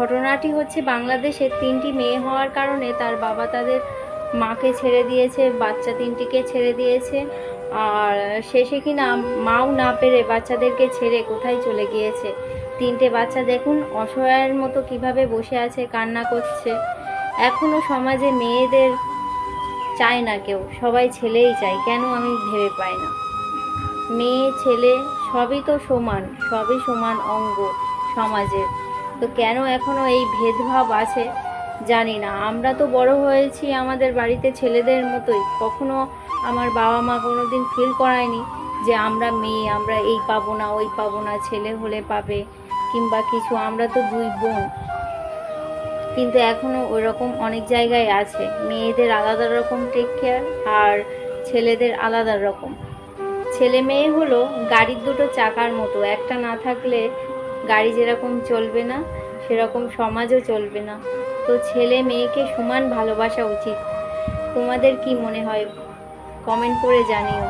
ঘটনাটি হচ্ছে বাংলাদেশে 3টি মেয়ে হওয়ার কারণে তার বাবা তাদের মাকে ছেড়ে দিয়েছে, বাচ্চা 3টিকে ছেড়ে দিয়েছে। আর শেষে কিনা মাও না পেরে বাচ্চাদেরকে ছেড়ে কোথায় চলে গিয়েছে। 3টে বাচ্চা দেখুন অসহায়ের মতো কিভাবে বসে আছে, কান্না করছে। এখনও সমাজে মেয়েদের চায় না কেউ, সবাই ছেলেই চায়। কেন আমি ভেবে পাই না। মেয়ে ছেলে সবই তো সমান, সবই সমান অঙ্গ সমাজের। তো কেন এখনও এই ভেদভাব আছে জানি না। আমরা তো বড় হয়েছি আমাদের বাড়িতে ছেলেদের মতোই। কখনো আমার বাবা মা কোনো দিন ফিল করায়নি যে আমরা মেয়ে, আমরা এই পাবো না ওই পাবো না, ছেলে হলে পাবে কিংবা কিছু। আমরা তো 2 বোন, কিন্তু এখনও ওইরকম অনেক জায়গায় আছে। মেয়েদের আলাদা রকম টেক কেয়ার আর ছেলেদের আলাদা রকম। ছেলে মেয়ে হলো গাড়ির 2টো চাকার মতো, একটা না থাকলে গাড়ি যেরকম চলবে না সেরকম সমাজও চলবে না। তো ছেলে মেয়েকে সমান ভালোবাসা উচিত। তোমাদের কি মনে হয় কমেন্ট করে জানিও।